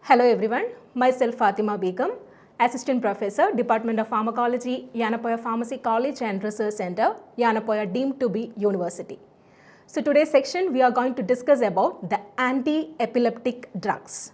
Hello everyone, myself Fathima Beegum, Assistant Professor, Department of Pharmacology, Yenepoya Pharmacy College and Research Center, Yenepoya deemed to be University. So today's section we are going to discuss about the anti-epileptic drugs.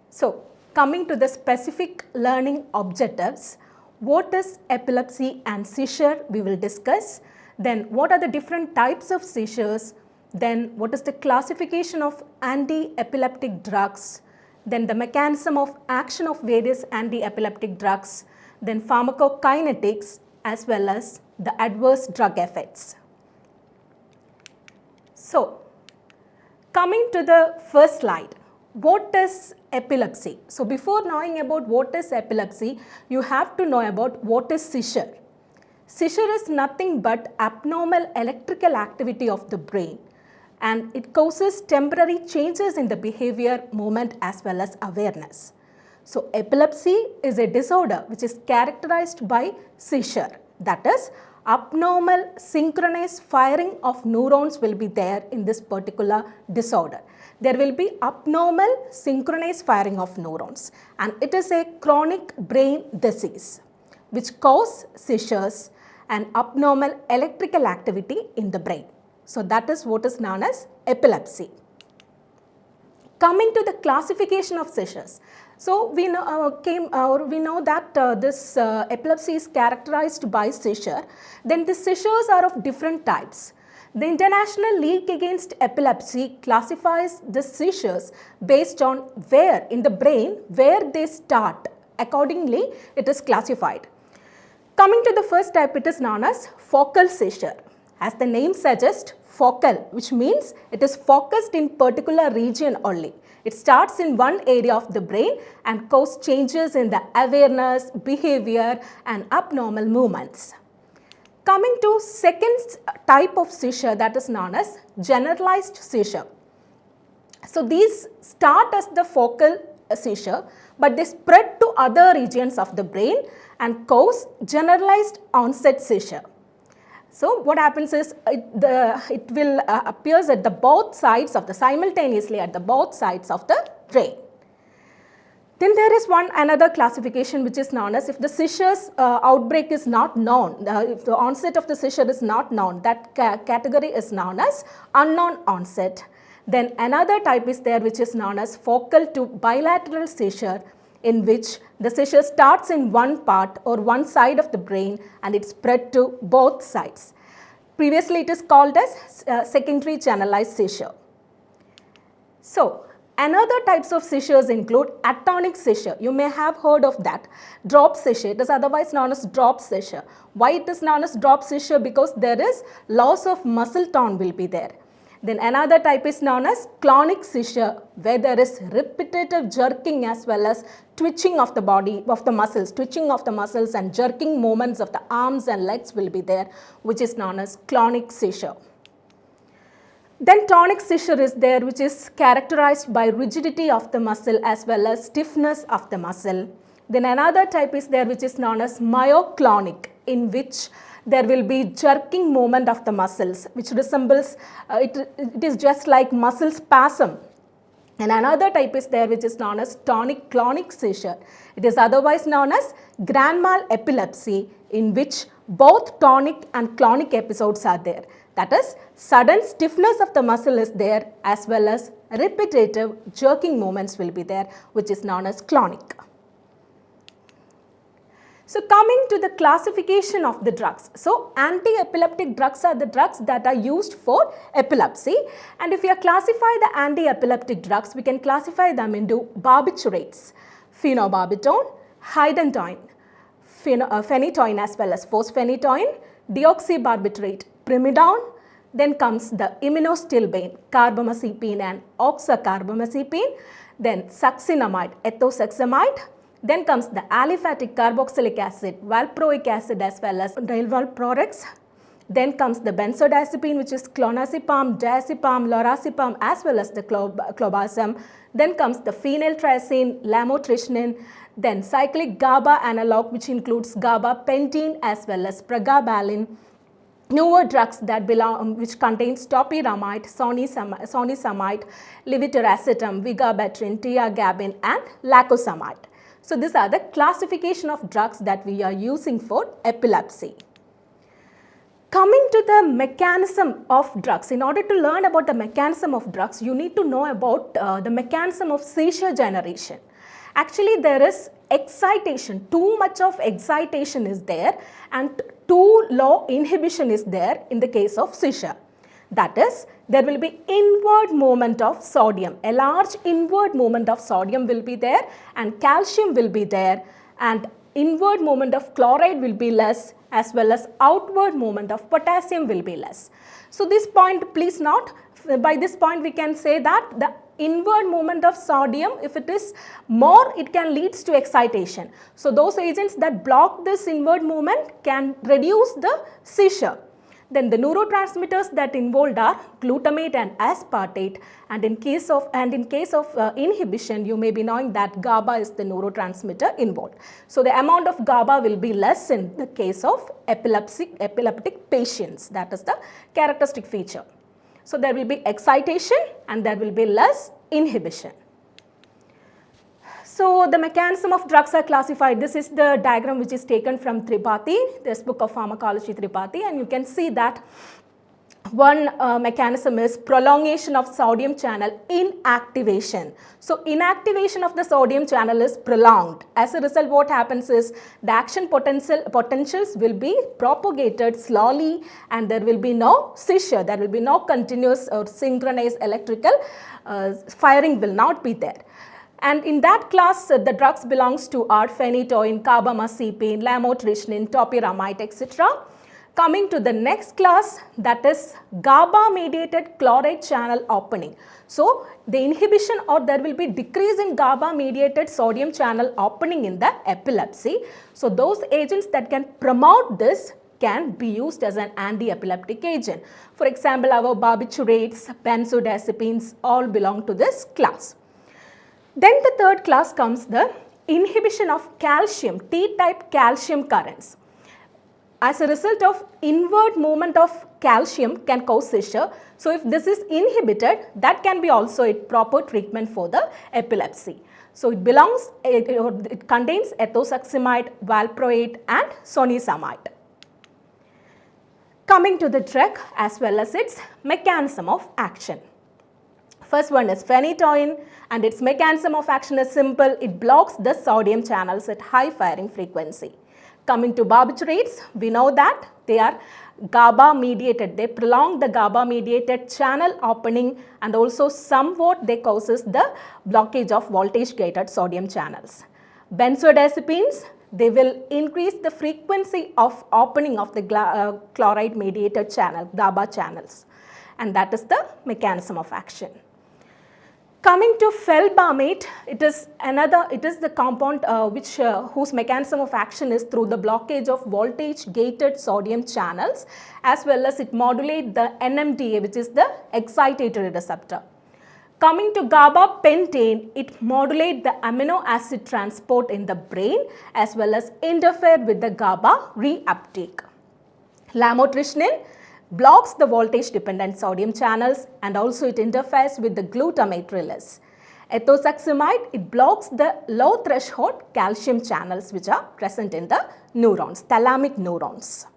So coming to the specific learning objectives, what is epilepsy and seizure we will discuss, then what are the different types of seizures, then what is the classification of anti-epileptic drugs, then the mechanism of action of various anti-epileptic drugs, then pharmacokinetics as well as the adverse drug effects. So, coming to the first slide, what is epilepsy? So, before knowing about what is epilepsy, you have to know about what is seizure. Seizure is nothing but abnormal electrical activity of the brain, and it causes temporary changes in the behavior, movement as well as awareness. So, epilepsy is a disorder which is characterized by seizure, that is abnormal synchronous firing of neurons will be there in this particular disorder. There will be abnormal synchronous firing of neurons, and it is a chronic brain disease which causes seizures and abnormal electrical activity in the brain. So, that is what is known as epilepsy. Coming to the classification of seizures. So, we know that this epilepsy is characterized by seizure. Then the seizures are of different types. The International League Against Epilepsy classifies the seizures based on where in the brain where they start. Accordingly, it is classified. Coming to the first type, it is known as focal seizure. As the name suggests, focal, which means it is focused in particular region only. It starts in one area of the brain and causes changes in the awareness, behavior and abnormal movements. Coming to second type of seizure, that is known as generalized seizure. So these start as the focal seizure, but they spread to other regions of the brain and cause generalized onset seizure. So what happens is it will appears at the both sides of the simultaneously at the both sides of the brain. Then there is another classification which is known as if the seizures outbreak is not known, if the onset of the seizure is not known, that category is known as unknown onset. Then another type is there which is known as focal to bilateral seizure, in which the seizure starts in one part or one side of the brain and it spread to both sides. Previously it is called as secondary generalized seizure. So, another types of seizures include atonic seizure. You may have heard of that. Drop seizure, it is otherwise known as drop seizure. Why it is known as drop seizure? Because there is loss of muscle tone will be there. Then another type is known as clonic seizure, where there is repetitive jerking as well as twitching of the body, of the muscles, twitching of the muscles and jerking movements of the arms and legs will be there, which is known as clonic seizure. Then tonic seizure is there, which is characterized by rigidity of the muscle as well as stiffness of the muscle. Then another type is there which is known as myoclonic, in which there will be jerking movement of the muscles which resembles, it is just like muscle spasm. And another type is there which is known as tonic clonic seizure. It is otherwise known as grand mal epilepsy, in which both tonic and clonic episodes are there. That is, sudden stiffness of the muscle is there as well as repetitive jerking movements will be there, which is known as clonic. So coming to the classification of the drugs. So anti-epileptic drugs are the drugs that are used for epilepsy, and if we classify the anti-epileptic drugs, we can classify them into barbiturates, phenobarbital, hydantoin, phenytoin as well as fosphenytoin, deoxybarbiturate, primidone. Then comes the immunostilbene, carbamazepine and oxacarbamazepine, then succinamide, ethosuximide. Then comes the aliphatic carboxylic acid, valproic acid as well as valprorex. Then comes the benzodiazepine, which is clonazepam, diazepam, lorazepam as well as the clobazam. Then comes the phenyltrazine, lamotrigine. Then cyclic GABA analog, which includes gabapentin as well as pregabalin. newer drugs that belong, which contains topiramate, sonisamide, levetiracetam, vigabatrin, tiagabin and lacosamide. So these are the classification of drugs that we are using for epilepsy. Coming to the mechanism of drugs, in order to learn about the mechanism of drugs, you need to know about the mechanism of seizure generation. Actually, there is excitation, too much of excitation is there and too low inhibition is there in the case of seizure. That is, there will be inward movement of sodium, a large inward movement of sodium will be there and calcium will be there, and inward movement of chloride will be less, as well as outward movement of potassium will be less. So this point, please note, by this point we can say that the inward movement of sodium, if it is more, it can lead to excitation. So those agents that block this inward movement can reduce the seizure. Then the neurotransmitters that involved are glutamate and aspartate, and in case of inhibition, you may be knowing that GABA is the neurotransmitter involved. So the amount of GABA will be less in the case of epileptic patients. That is the characteristic feature. So there will be excitation and there will be less inhibition. So the mechanism of drugs are classified. This is the diagram which is taken from Tripathi, this book of Pharmacology Tripathi, and you can see that one mechanism is prolongation of sodium channel inactivation. So inactivation of the sodium channel is prolonged. As a result, what happens is the action potentials will be propagated slowly and there will be no seizure. There will be no continuous or synchronized electrical firing will not be there. And in that class, the drugs belongs to are phenytoin, carbamazepine, lamotrigine, topiramate, etc. Coming to the next class, that is GABA-mediated chloride channel opening. So the inhibition or there will be decrease in GABA-mediated sodium channel opening in the epilepsy. So those agents that can promote this can be used as an anti-epileptic agent. For example, our barbiturates, benzodiazepines all belong to this class. Then the third class comes the inhibition of calcium, T-type calcium currents. As a result of inward movement of calcium can cause seizure. So if this is inhibited, that can be also a proper treatment for the epilepsy. So it contains ethosuximide, valproate and sonisamide. Coming to the drug as well as its mechanism of action. First one is phenytoin, and its mechanism of action is simple. It blocks the sodium channels at high firing frequency. Coming to barbiturates, we know that they are GABA mediated. They prolong the GABA mediated channel opening and also somewhat they causes the blockage of voltage gated sodium channels. Benzodiazepines, they will increase the frequency of opening of the chloride mediated channel, GABA channels, and that is the mechanism of action. Coming to felbamate, it is the compound whose mechanism of action is through the blockage of voltage gated sodium channels, as well as it modulates the NMDA, which is the excitatory receptor. Coming to gabapentin, it modulates the amino acid transport in the brain as well as interfere with the GABA reuptake. Lamotrigine blocks the voltage dependent sodium channels and also it interferes with the glutamate release. Ethosuximide, it blocks the low threshold calcium channels which are present in the neurons, thalamic neurons.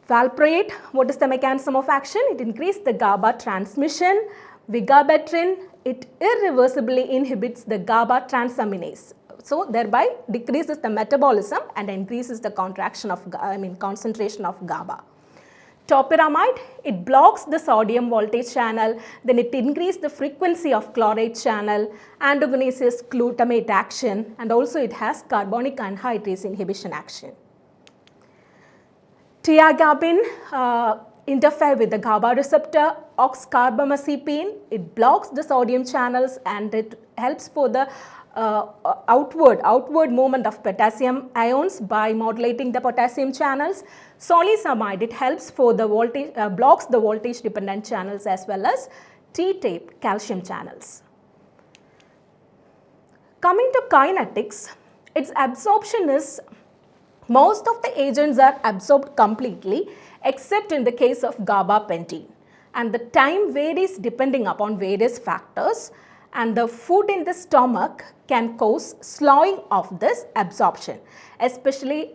Valproate, what is the mechanism of action? It increases the GABA transmission. Vigabatrin, it irreversibly inhibits the GABA transaminase. So thereby decreases the metabolism and increases the concentration of GABA. Topiramate, it blocks the sodium voltage channel, then it increases the frequency of chloride channel, antagonizes glutamate action, and also it has carbonic anhydrase inhibition action. Tiagabin interfere with the GABA receptor. Oxcarbamazepine, it blocks the sodium channels and it helps for the outward movement of potassium ions by modulating the potassium channels. Sonisamide, it helps for the voltage, blocks the voltage dependent channels as well as T-type calcium channels. Coming to kinetics, its absorption is, most of the agents are absorbed completely except in the case of gabapentin. And the time varies depending upon various factors, and the food in the stomach can cause slowing of this absorption, especially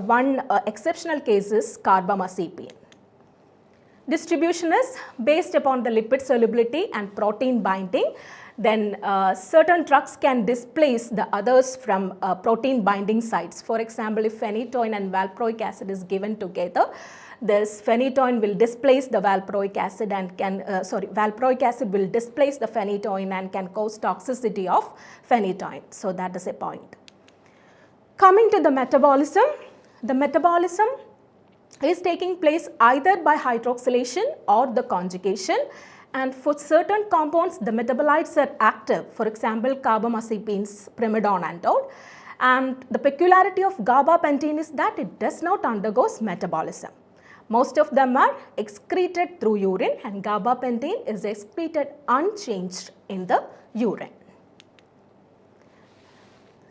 one exceptional case is carbamazepine. Distribution is based upon the lipid solubility and protein binding. Then certain drugs can displace the others from protein binding sites. For example, if phenytoin and valproic acid is given together, this phenytoin will displace the valproic acid and valproic acid will displace the phenytoin and can cause toxicity of phenytoin. So that is a point. Coming to the metabolism is taking place either by hydroxylation or the conjugation, and for certain compounds the metabolites are active, for example carbamazepines, primidone and all. And the peculiarity of gabapentin is that it does not undergo metabolism. Most of them are excreted through urine, and gabapentin is excreted unchanged in the urine.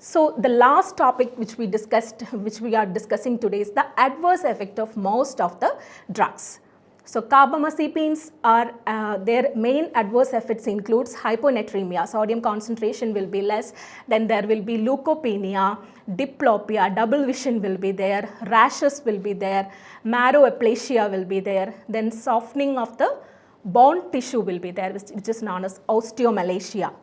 So the last topic which we are discussing today is the adverse effect of most of the drugs. So carbamazepines are their main adverse effects includes hyponatremia, sodium concentration will be less, then there will be leukopenia, diplopia, double vision will be there, rashes will be there, marrow aplasia will be there, then softening of the bone tissue will be there, which is known as osteomalacia.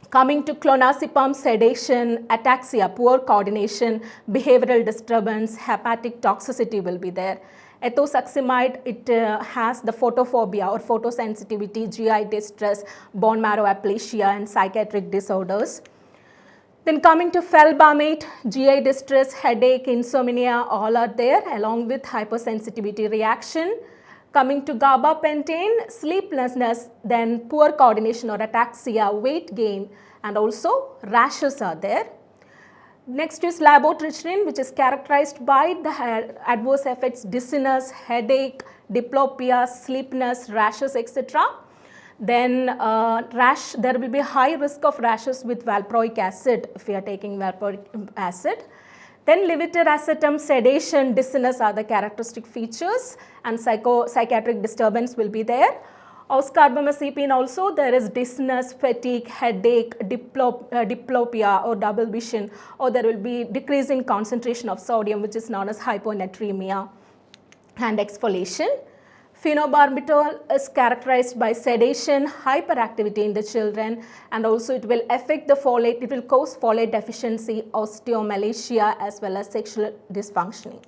Coming to clonazepam, sedation, ataxia, poor coordination, behavioral disturbance, hepatic toxicity will be there. Ethosuximide, it has the photophobia or photosensitivity, GI distress, bone marrow aplasia and psychiatric disorders. Then coming to felbamate, GI distress, headache, insomnia, all are there along with hypersensitivity reaction. Coming to gabapentin, sleeplessness, then poor coordination or ataxia, weight gain and also rashes are there. Next is labotrigine, which is characterized by the adverse effects dizziness, headache, diplopia, sleepiness, rashes, etc. Then there will be high risk of rashes with valproic acid if we are taking valproic acid. Then levetiracetam, sedation, dizziness are the characteristic features, and psychiatric disturbance will be there. Carbamazepine also there is dizziness, fatigue, headache, diplopia or double vision, or there will be decrease in concentration of sodium which is known as hyponatremia and exfoliation. Phenobarbital is characterized by sedation, hyperactivity in the children, and also it will affect the folate, it will cause folate deficiency, osteomalacia as well as sexual dysfunctioning.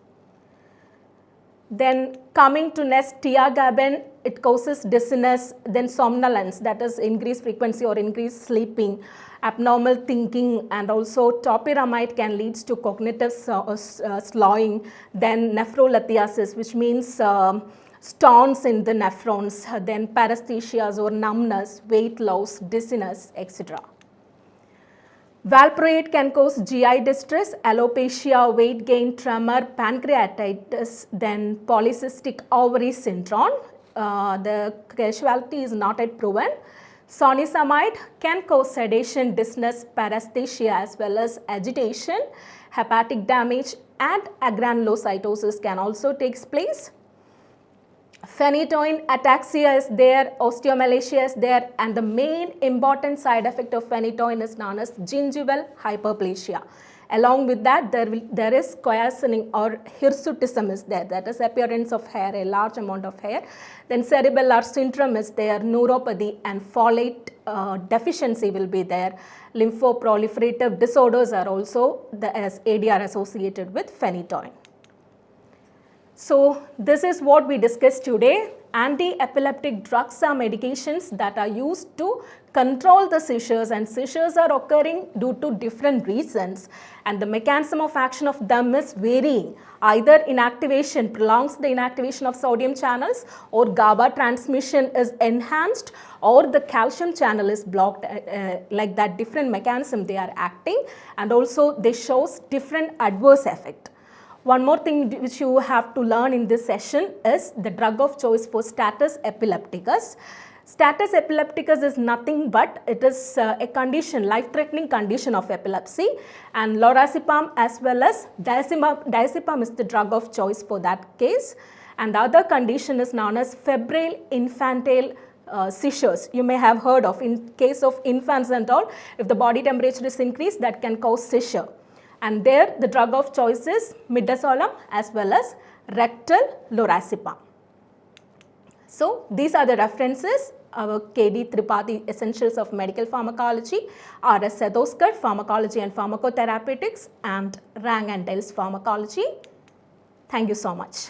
Then coming to next, tiagaban, it causes dizziness, then somnolence, that is increased frequency or increased sleeping, abnormal thinking, and also topiramide can lead to cognitive slowing, then nephrolithiasis, which means stones in the nephrons, then paresthesias or numbness, weight loss, dizziness, etc. Valproate can cause GI distress, alopecia, weight gain, tremor, pancreatitis, then polycystic ovary syndrome. The causality is not yet proven. Sonisamide can cause sedation, dizziness, paresthesia as well as agitation. Hepatic damage and agranulocytosis can also take place. Phenytoin, ataxia is there, osteomalacia is there, and the main important side effect of phenytoin is known as gingival hyperplasia. Along with that, there is quiescening or hirsutism is there, that is appearance of hair, a large amount of hair. Then cerebellar syndrome is there, neuropathy and folate deficiency will be there. Lymphoproliferative disorders are also as ADR associated with phenytoin. So this is what we discussed today. Anti-epileptic drugs are medications that are used to control the seizures, and seizures are occurring due to different reasons, and the mechanism of action of them is varying. Either inactivation prolongs the inactivation of sodium channels, or GABA transmission is enhanced, or the calcium channel is blocked, like that different mechanism they are acting, and also they shows different adverse effect. One more thing which you have to learn in this session is the drug of choice for status epilepticus. Status epilepticus is nothing but it is a condition, life-threatening condition of epilepsy, and lorazepam as well as diazepam is the drug of choice for that case. And the other condition is known as febrile infantile seizures. You may have heard of, in case of infants and all, if the body temperature is increased, that can cause seizure. And there the drug of choice is midazolam as well as rectal lorazepam. So these are the references. Our K.D. Tripathi Essentials of Medical Pharmacology, R.S. Sedoskar Pharmacology and Pharmacotherapeutics, and Rang and Dell's Pharmacology. Thank you so much.